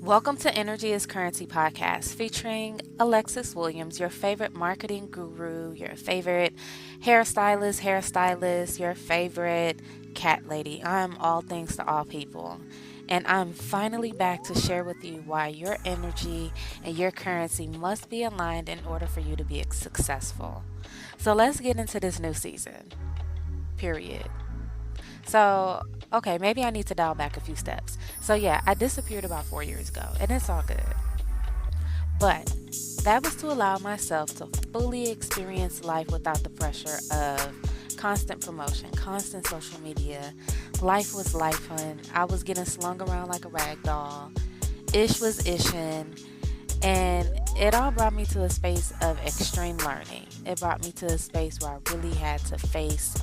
Welcome to Energy is Currency podcast featuring Alexis Williams, your favorite marketing guru, your favorite hairstylist, your favorite cat lady. I'm all things to all people. And I'm finally back to share with you why your energy and your currency must be aligned in order for you to be successful. So let's get into this new season. Period. So, okay, maybe I need to dial back a few steps. So, yeah, I disappeared about 4 years ago, and it's all good. But that was to allow myself to fully experience life without the pressure of constant promotion, constant social media. Life was life, hun. I was getting slung around like a rag doll. Ish was ishing. And it all brought me to a space of extreme learning. It brought me to a space where I really had to face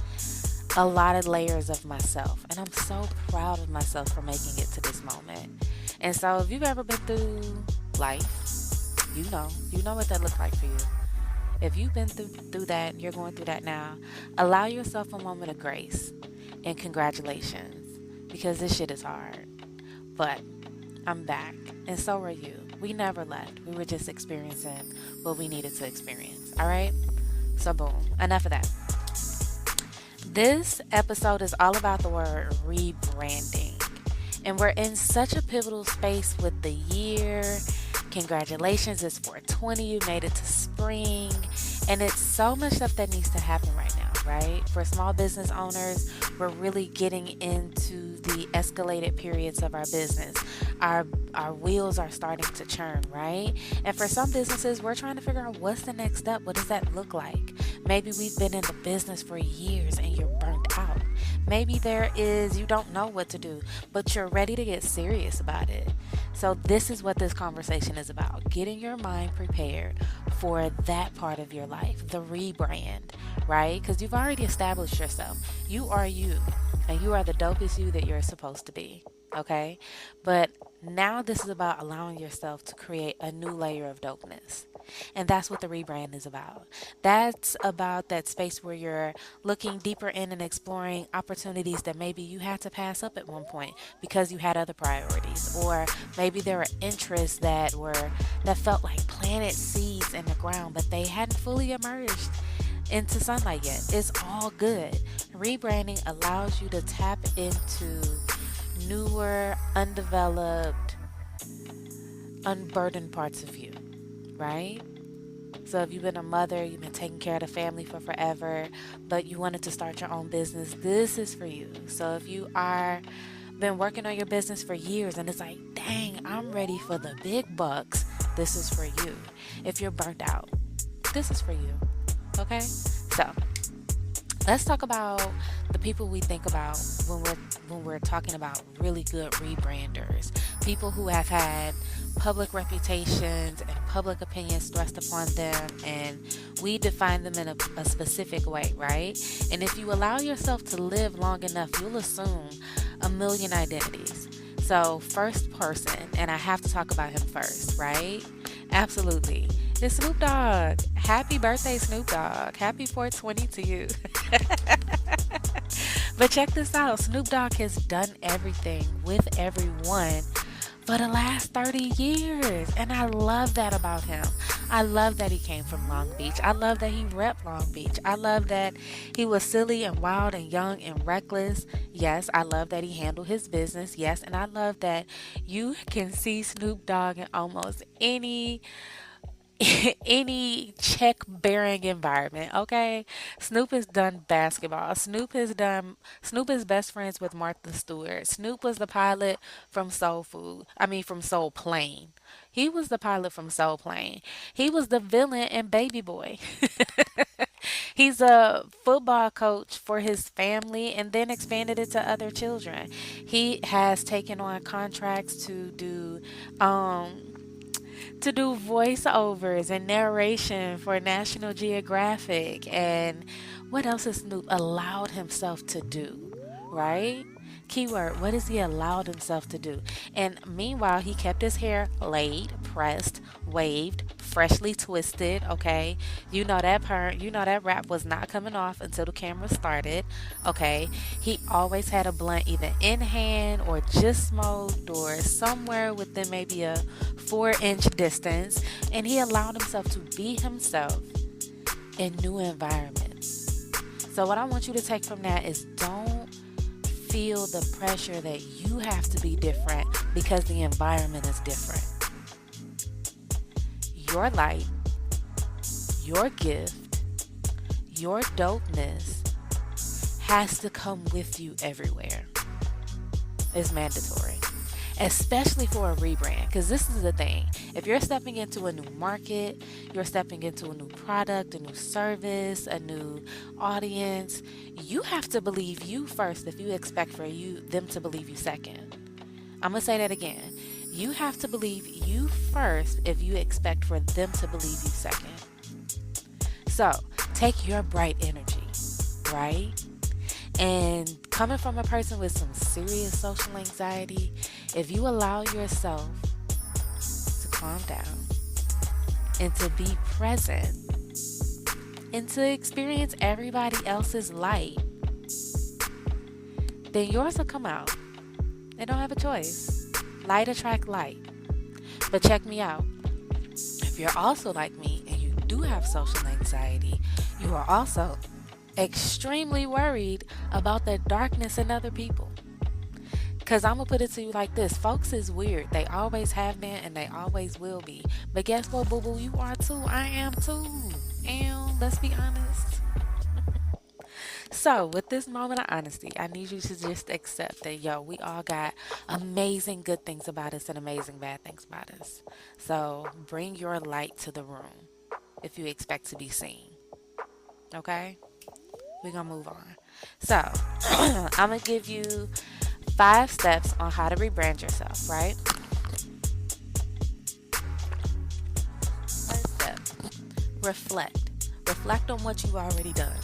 a lot of layers of myself, and I'm so proud of myself for making it to this moment. And so if you've ever been through life, you know what that looks like for you. If you've been through that and you're going through that now, allow yourself a moment of grace and congratulations, because this shit is hard. But I'm back, and so are you. We never left. We were just experiencing what we needed to experience. All right, so boom, enough of that. This episode is all about the word rebranding. And we're in such a pivotal space with the year. Congratulations, it's 420. You made it to spring. And it's so much stuff that needs to happen right now, right? For small business owners, we're really getting into the escalated periods of our business. Our wheels are starting to churn, right? And for some businesses, we're trying to figure out what's the next step. What does that look like? Maybe we've been in the business for years and you're burnt out. Maybe you don't know what to do, but you're ready to get serious about it. So this is what this conversation is about. Getting your mind prepared for that part of your life, the rebrand, right? Because you've already established yourself. You are you, and you are the dopest you that you're supposed to be, okay? But now this is about allowing yourself to create a new layer of dopeness. And that's what the rebrand is about. That's about that space where you're looking deeper in and exploring opportunities that maybe you had to pass up at one point because you had other priorities, or maybe there were interests that felt like planted seeds in the ground, but they hadn't fully emerged into sunlight yet. It's all good. Rebranding allows you to tap into newer, undeveloped, unburdened parts of you, right? So if you've been a mother, you've been taking care of the family for forever, but you wanted to start your own business, this is for you. So if you are been working on your business for years and it's like, dang, I'm ready for the big bucks, this is for you. If you're burnt out, this is for you. Okay? So let's talk about the people we think about when we're talking about really good rebranders. People who have had public reputations and public opinions thrust upon them, and we define them in a specific way, right? And if you allow yourself to live long enough, you'll assume a million identities. So first person, and I have to talk about him first, right? Absolutely. It's Snoop Dogg. Happy birthday, Snoop Dogg. Happy 420 to you. But check this out. Snoop Dogg has done everything with everyone for the last 30 years. And I love that about him. I love that he came from Long Beach. I love that he repped Long Beach. I love that he was silly and wild and young and reckless. Yes, I love that he handled his business. Yes, and I love that you can see Snoop Dogg in almost any check bearing environment. Okay, Snoop has done basketball. Snoop is best friends with Martha Stewart. Snoop was the pilot from from Soul Plane. He was the pilot from Soul Plane. He was the villain in Baby Boy. He's a football coach for his family and then expanded it to other children. He has taken on contracts to do voiceovers and narration for National Geographic. And what else has Snoop allowed himself to do, right? Keyword, what has he allowed himself to do? And meanwhile, he kept his hair laid, pressed, waved, freshly twisted, okay? You know that rap was not coming off until the camera started, okay? He always had a blunt either in hand or just smoked or somewhere within maybe a 4-inch distance, and he allowed himself to be himself in new environments. So what I want you to take from that is don't feel the pressure that you have to be different because the environment is different. Your light, your gift, your dopeness has to come with you everywhere. It's mandatory, especially for a rebrand, because this is the thing. If you're stepping into a new market, you're stepping into a new product, a new service, a new audience, you have to believe you first if you expect for them to believe you second. I'm going to say that again. You have to believe you first if you expect for them to believe you second. So, take your bright energy, right? And coming from a person with some serious social anxiety, if you allow yourself to calm down and to be present and to experience everybody else's light, then yours will come out. They don't have a choice. Light attract light. But check me out. If you're also like me and you do have social anxiety, you are also extremely worried about the darkness in other people. Because I'm going to put it to you like this. Folks is weird. They always have been and they always will be. But guess what, boo-boo? You are too. I am too. And let's be honest. So, with this moment of honesty, I need you to just accept that, we all got amazing good things about us and amazing bad things about us. So, bring your light to the room if you expect to be seen. Okay? We're going to move on. So, I'm going to give you 5 steps on how to rebrand yourself, right? First step, reflect. Reflect on what you've already done.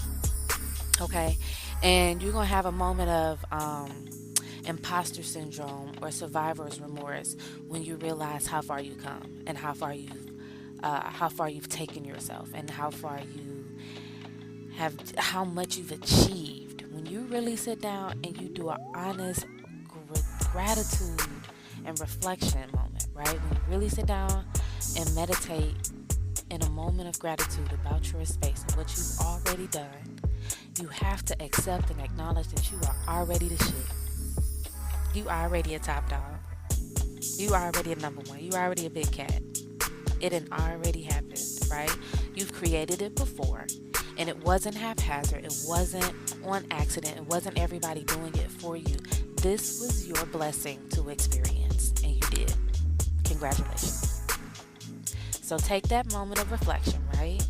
Okay, and you're going to have a moment of imposter syndrome or survivor's remorse when you realize how far you come and how far you've taken yourself and how much you've achieved. When you really sit down and you do an honest gratitude and reflection moment, right? When you really sit down and meditate in a moment of gratitude about your space and what you've already done, you have to accept and acknowledge that you are already the shit. You are already a top dog. You are already a number one. You are already a big cat. It had already happened, right? You've created it before, and it wasn't haphazard. It wasn't on accident. It wasn't everybody doing it for you. This was your blessing to experience, and you did. Congratulations. So take that moment of reflection, right?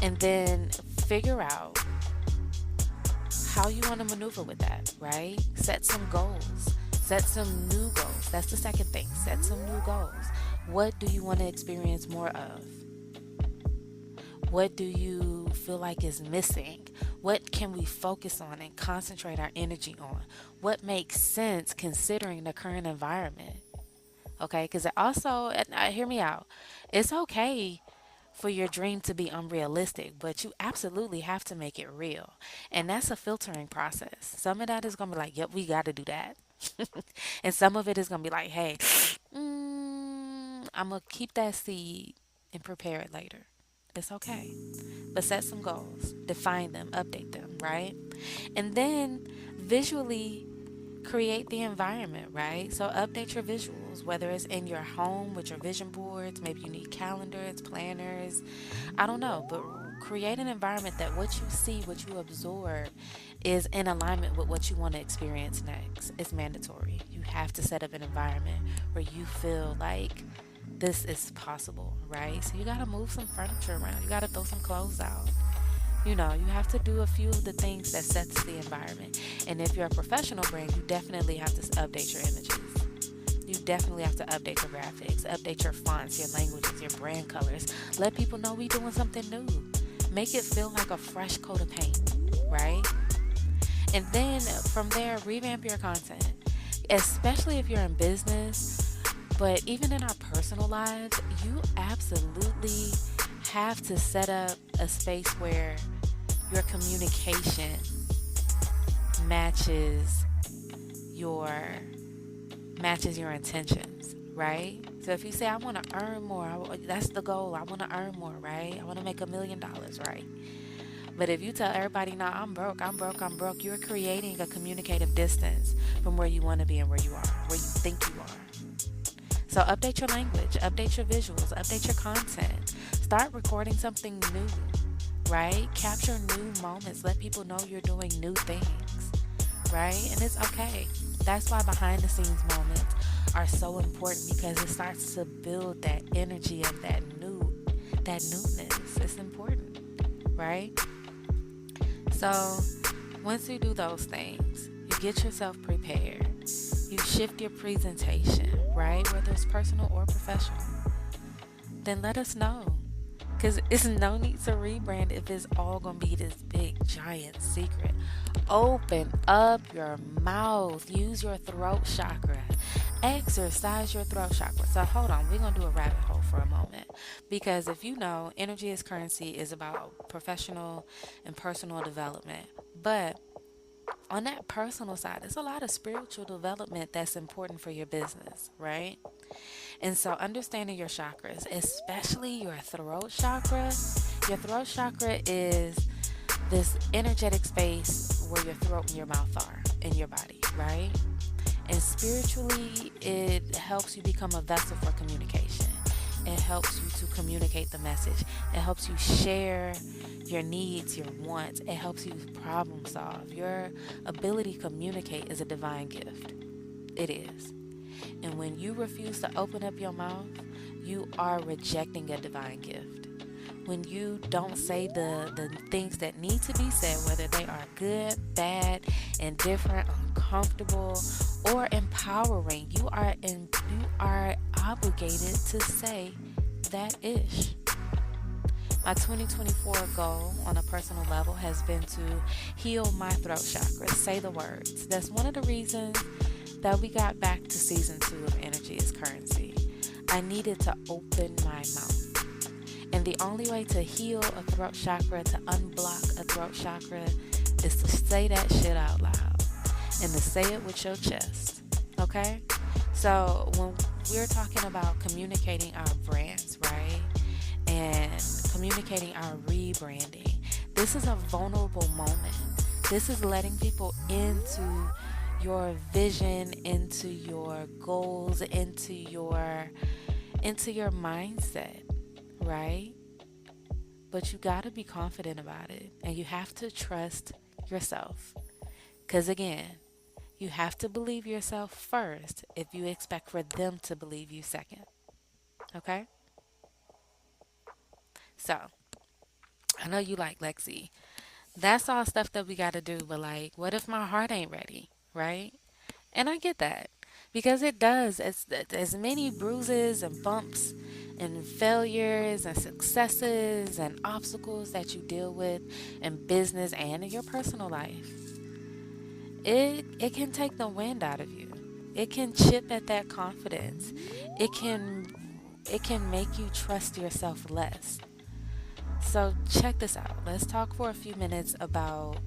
And then figure out how you want to maneuver with that, right? Set some goals. Set some new goals. That's the second thing. Set some new goals. What do you want to experience more of? What do you feel like is missing? What can we focus on and concentrate our energy on? What makes sense considering the current environment? Okay, because it also, hear me out, it's okay for your dream to be unrealistic, but you absolutely have to make it real. And that's a filtering process. Some of that is going to be like, yep, we got to do that. And some of it is going to be like, hey, I'm going to keep that seed and prepare it later. It's okay. But set some goals, define them, update them, right? And then visually create the environment, right? So update your visuals, whether it's in your home with your vision boards, maybe you need calendars, planners, I don't know, but create an environment that what you see, what you absorb is in alignment with what you want to experience next. It's mandatory. You have to set up an environment where you feel like this is possible, right? So you got to move some furniture around. You got to throw some clothes out. You have to do a few of the things that sets the environment. And if you're a professional brand, you definitely have to update your images. You definitely have to update your graphics, update your fonts, your languages, your brand colors. Let people know we're doing something new. Make it feel like a fresh coat of paint, right? And then from there, revamp your content. Especially if you're in business, But even in our personal lives, you absolutely have to set up a space where your communication matches your your intentions, right? So if you say I want to earn more, that's the goal. I want to earn more, right? I want to make $1 million, right? But if you tell everybody, "Nah, I'm broke, I'm broke, I'm broke," you're creating a communicative distance from where you want to be and where you are, where you think you are. So update your language, update your visuals, update your content. Start recording something new, right? Capture new moments. Let people know you're doing new things, right? And it's okay. That's why behind the scenes moments are so important, because it starts to build that energy of that newness. It's important, right? So once you do those things, you get yourself prepared. You shift your presentation, right? Whether it's personal or professional. Then let us know. Because it's no need to rebrand if it's all going to be this big, giant secret. Open up your mouth. Use your throat chakra. Exercise your throat chakra. So hold on. We're going to do a rabbit hole for a moment. Because if you know, energy is currency is about professional and personal development. But on that personal side, there's a lot of spiritual development that's important for your business, right? And so understanding your chakras, especially your throat chakra is this energetic space where your throat and your mouth are in your body, right? And spiritually, it helps you become a vessel for communication. It helps you to communicate the message. It helps you share your needs, your wants. It helps you problem solve. Your ability to communicate is a divine gift. It is. And when you refuse to open up your mouth, you are rejecting a divine gift. When you don't say the things that need to be said, whether they are good, bad, indifferent, uncomfortable, or empowering, you are obligated to say that ish. My 2024 goal on a personal level has been to heal my throat chakra, say the words. That's one of the reasons that we got back to season 2 of Energy is Currency. I needed to open my mouth. And the only way to heal a throat chakra, to unblock a throat chakra, is to say that shit out loud. And to say it with your chest. Okay? So when we're talking about communicating our brands, right? And communicating our rebranding, this is a vulnerable moment. This is letting people into your vision, into your goals, into your mindset, right? But you got to be confident about it, and you have to trust yourself. Because again, you have to believe yourself first if you expect for them to believe you second. Okay? So, I know you like, Lexi, that's all stuff that we got to do, but like, what if my heart ain't ready, right? And I get that, because it does. It's as many bruises and bumps and failures and successes and obstacles that you deal with in business and in your personal life. It can take the wind out of you. It can chip at that confidence. It can make you trust yourself less. So check this out. Let's talk for a few minutes about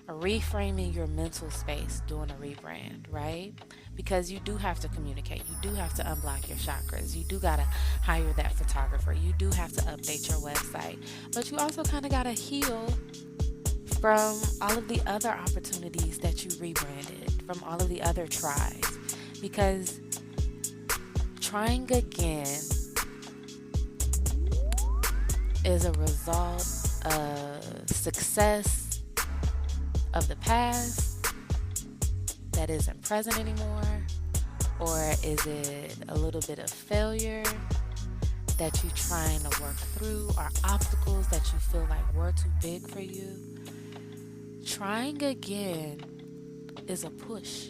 reframing your mental space doing a rebrand, right? Because you do have to communicate. You do have to unblock your chakras. You do got to hire that photographer. You do have to update your website. But you also kind of got to heal from all of the other opportunities that you rebranded, from all of the other tries. Because trying again is a result of success of the past that isn't present anymore? Or is it a little bit of failure that you're trying to work through, or obstacles that you feel like were too big for you? Trying again is a push.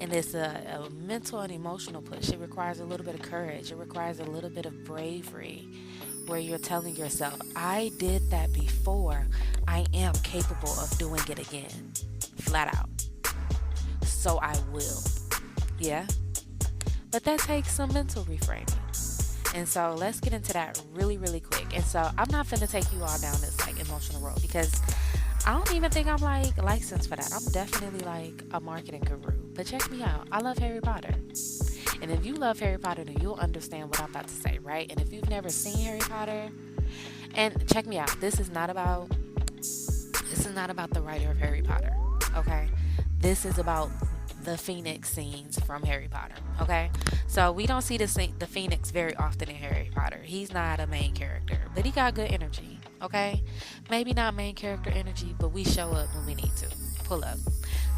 And it's a mental and emotional push. It requires a little bit of courage. It requires a little bit of bravery, where you're telling yourself, I did that before. I am capable of doing it again. Flat out. So I will. Yeah? But that takes some mental reframing. And so let's get into that really, really quick. And so I'm not finna take you all down this like emotional road because I don't even think I'm like licensed for that. I'm definitely like a marketing guru. But check me out. I love Harry Potter. And if you love Harry Potter, then you'll understand what I'm about to say, right? And if you've never seen Harry Potter, and check me out, this is not about the writer of Harry Potter, okay? This is about the Phoenix scenes from Harry Potter, okay? So we don't see the Phoenix very often in Harry Potter. He's not a main character, but he got good energy, okay? Maybe not main character energy, but we show up when we need to. Pull up.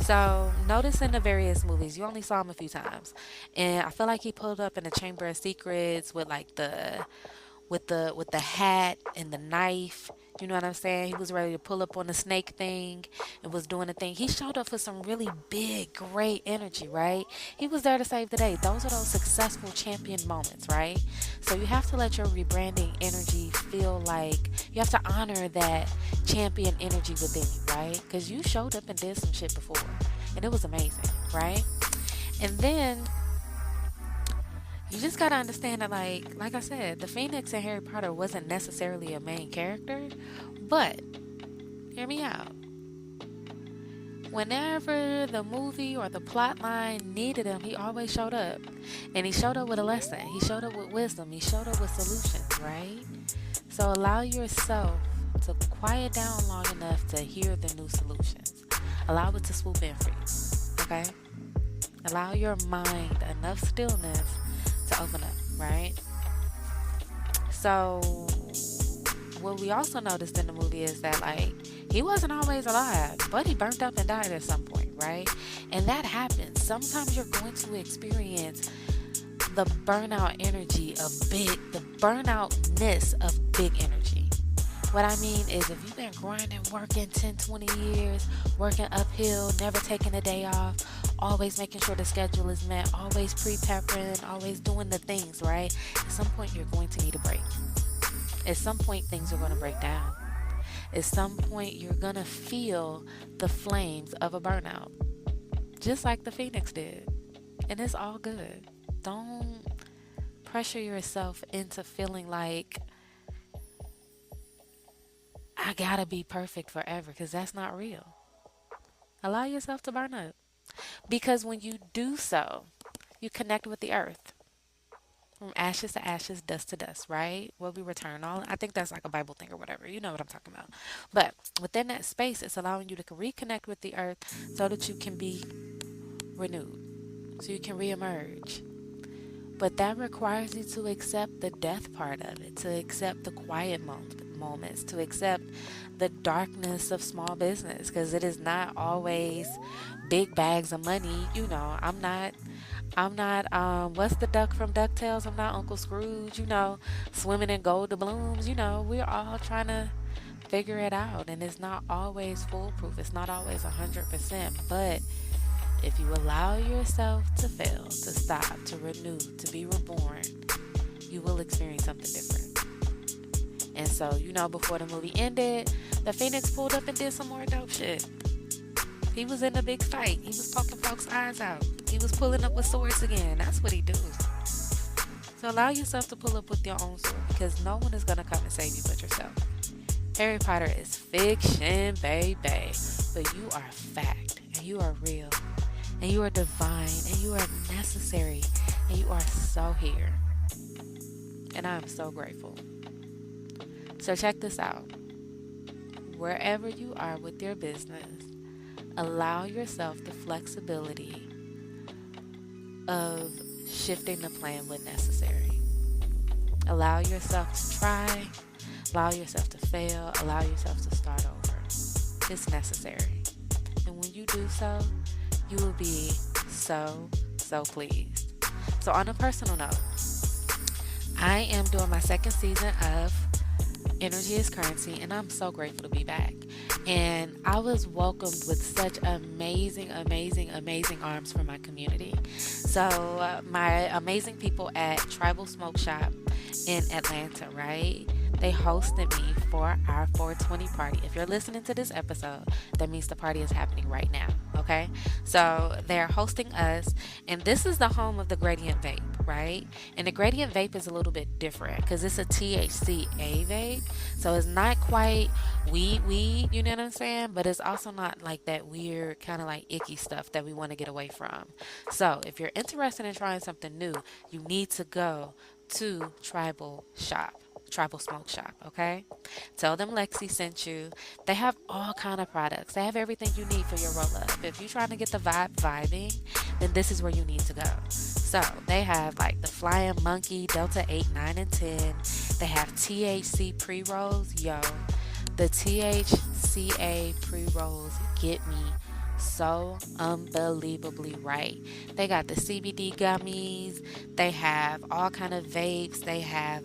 So notice in the various movies, you only saw him a few times, and I feel like he pulled up in the Chamber of Secrets with like with the hat and the knife. You know what I'm saying? He was ready to pull up on the snake thing and was doing the thing. He showed up for some really big, great energy, right? He was there to save the day. Those are those successful champion moments, right? So you have to let your rebranding energy feel like you have to honor that champion energy within you, right? Because you showed up and did some shit before, and it was amazing, right? And then you just gotta understand that, like I said, the Phoenix in Harry Potter wasn't necessarily a main character, but hear me out. Whenever the movie or the plot line needed him, he always showed up, and he showed up with a lesson. He showed up with wisdom. He showed up with solutions, right? So allow yourself to quiet down long enough to hear the new solutions. Allow it to swoop in for you, okay? Allow your mind enough stillness to open up, right? So what we also noticed in the movie is that like he wasn't always alive, but he burnt up and died at some point, right? And that happens. Sometimes you're going to experience the burnout energy of the burnoutness of big energy. What I mean is if you've been grinding, working 10, 20 years, working uphill, never taking a day off, always making sure the schedule is met, always preparing, always doing the things, right? At some point, you're going to need a break. At some point, things are going to break down. At some point, you're going to feel the flames of a burnout, just like the Phoenix did. And it's all good. Don't pressure yourself into feeling like, I gotta be perfect forever, because that's not real. Allow yourself to burn up. Because when you do so, you connect with the earth. From ashes to ashes, dust to dust, right? Where we return all. I think that's like a Bible thing or whatever. You know what I'm talking about. But within that space, it's allowing you to reconnect with the earth so that you can be renewed. So you can reemerge. But that requires you to accept the death part of it, to accept the quiet moments, to accept the darkness of small business, because it is not always big bags of money. You know, I'm not what's the duck from DuckTales? I'm not Uncle Scrooge, you know, swimming in gold doubloons. You know, we're all trying to figure it out, and it's not always foolproof. It's not always 100%, but if you allow yourself to fail, to stop, to renew, to be reborn, you will experience something different. And so, you know, before the movie ended, the Phoenix pulled up and did some more dope shit. He was in a big fight. He was poking folks' eyes out. He was pulling up with swords again. That's what he do. So allow yourself to pull up with your own sword, because no one is going to come and save you but yourself. Harry Potter is fiction, baby. But you are fact, and you are real, and you are divine, and you are necessary, and you are so here. And I am so grateful. So check this out. Wherever you are with your business, allow yourself the flexibility of shifting the plan when necessary. Allow yourself to try, allow yourself to fail, allow yourself to start over. It's necessary. And when you do so, you will be so pleased. So on a personal note, I am doing my second season of Energy is Currency, and I'm so grateful to be back. And I was welcomed with such amazing arms from my community. So my amazing people at Tribal Smoke Shop in Atlanta, right? They hosted me for our 420 party. If you're listening to this episode, that means the party is happening right now, okay? So they're hosting us, and this is the home of the Gradient Vape. right? And the gradient vape is a little bit different because it's a THCA vape. So it's not quite weed, you know what I'm saying? But it's also not like that weird kind of like icky stuff that we want to get away from. So if you're interested in trying something new, you need to go to Tribal Smoke Shop, okay? Tell them Lexi sent you. They have all kind of products. They have everything you need for your roll up. If you're trying to get the vibe vibing, then this is where you need to go. So they have like the Flying Monkey, Delta 8, 9, and 10. They have THC pre-rolls. Yo, the THCA pre-rolls get me so unbelievably right. They got the CBD gummies. They have all kind of vapes. They have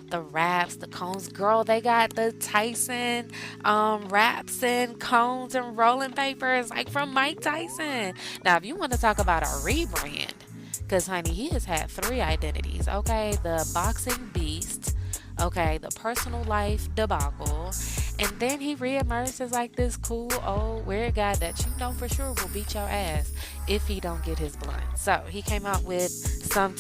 the wraps, the cones. Girl, they got the Tyson wraps and cones and rolling papers like from Mike Tyson. Now, if you want to talk about a rebrand, because honey, he has had 3 identities. Okay, the boxing beast. Okay, the personal life debacle. And then he reemerged as like this cool old weird guy that you know for sure will beat your ass if he don't get his blunt. So he came out with some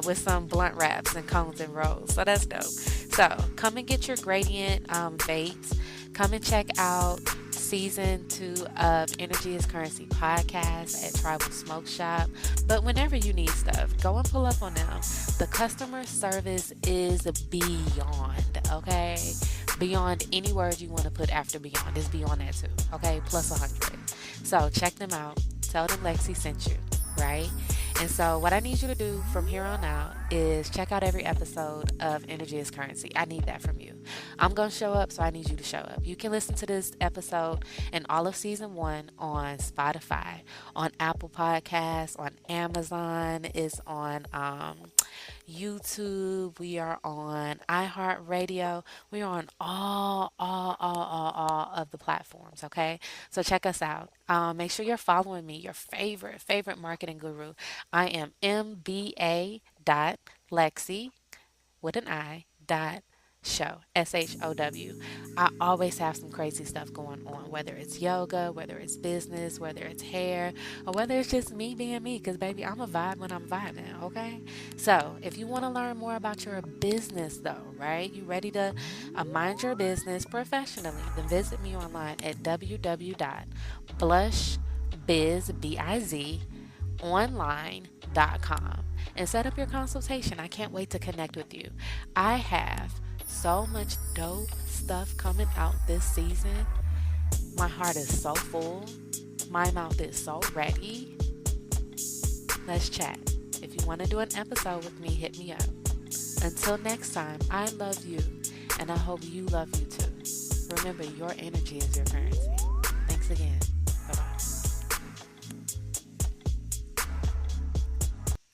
with some blunt wraps and cones and rolls. So that's dope. So come and get your gradient vapes. Come and check out season 2 of Energy is Currency podcast at Tribal Smoke Shop. But whenever you need stuff, go and pull up on them. The customer service is beyond, okay? Beyond any word you want to put after beyond. It's beyond that too, okay? Plus 100. So check them out. Tell them Lexi sent you, right? And so what I need you to do from here on out is check out every episode of Energy is Currency. I need that from you. I'm going to show up, so I need you to show up. You can listen to this episode and all of season 1 on Spotify, on Apple Podcasts, on Amazon, it's on YouTube, we are on iHeartRadio, we are on all of the platforms, okay? So check us out. Make sure you're following me, your favorite marketing guru. I am mba.lexi with an I dot show, SHOW. I always have some crazy stuff going on, whether it's yoga, whether it's business, whether it's hair, or whether it's just me being me, because baby, I'm a vibe when I'm vibing, okay? So if you want to learn more about your business though, right, you ready to mind your business professionally, then visit me online at www.blushbizonline.com and set up your consultation. I can't wait to connect with you. I have so much dope stuff coming out this season. My heart is so full. My mouth is so ready. Let's chat. If you want to do an episode with me, hit me up. Until next time, I love you, and I hope you love you too. Remember, your energy is your currency. Thanks again.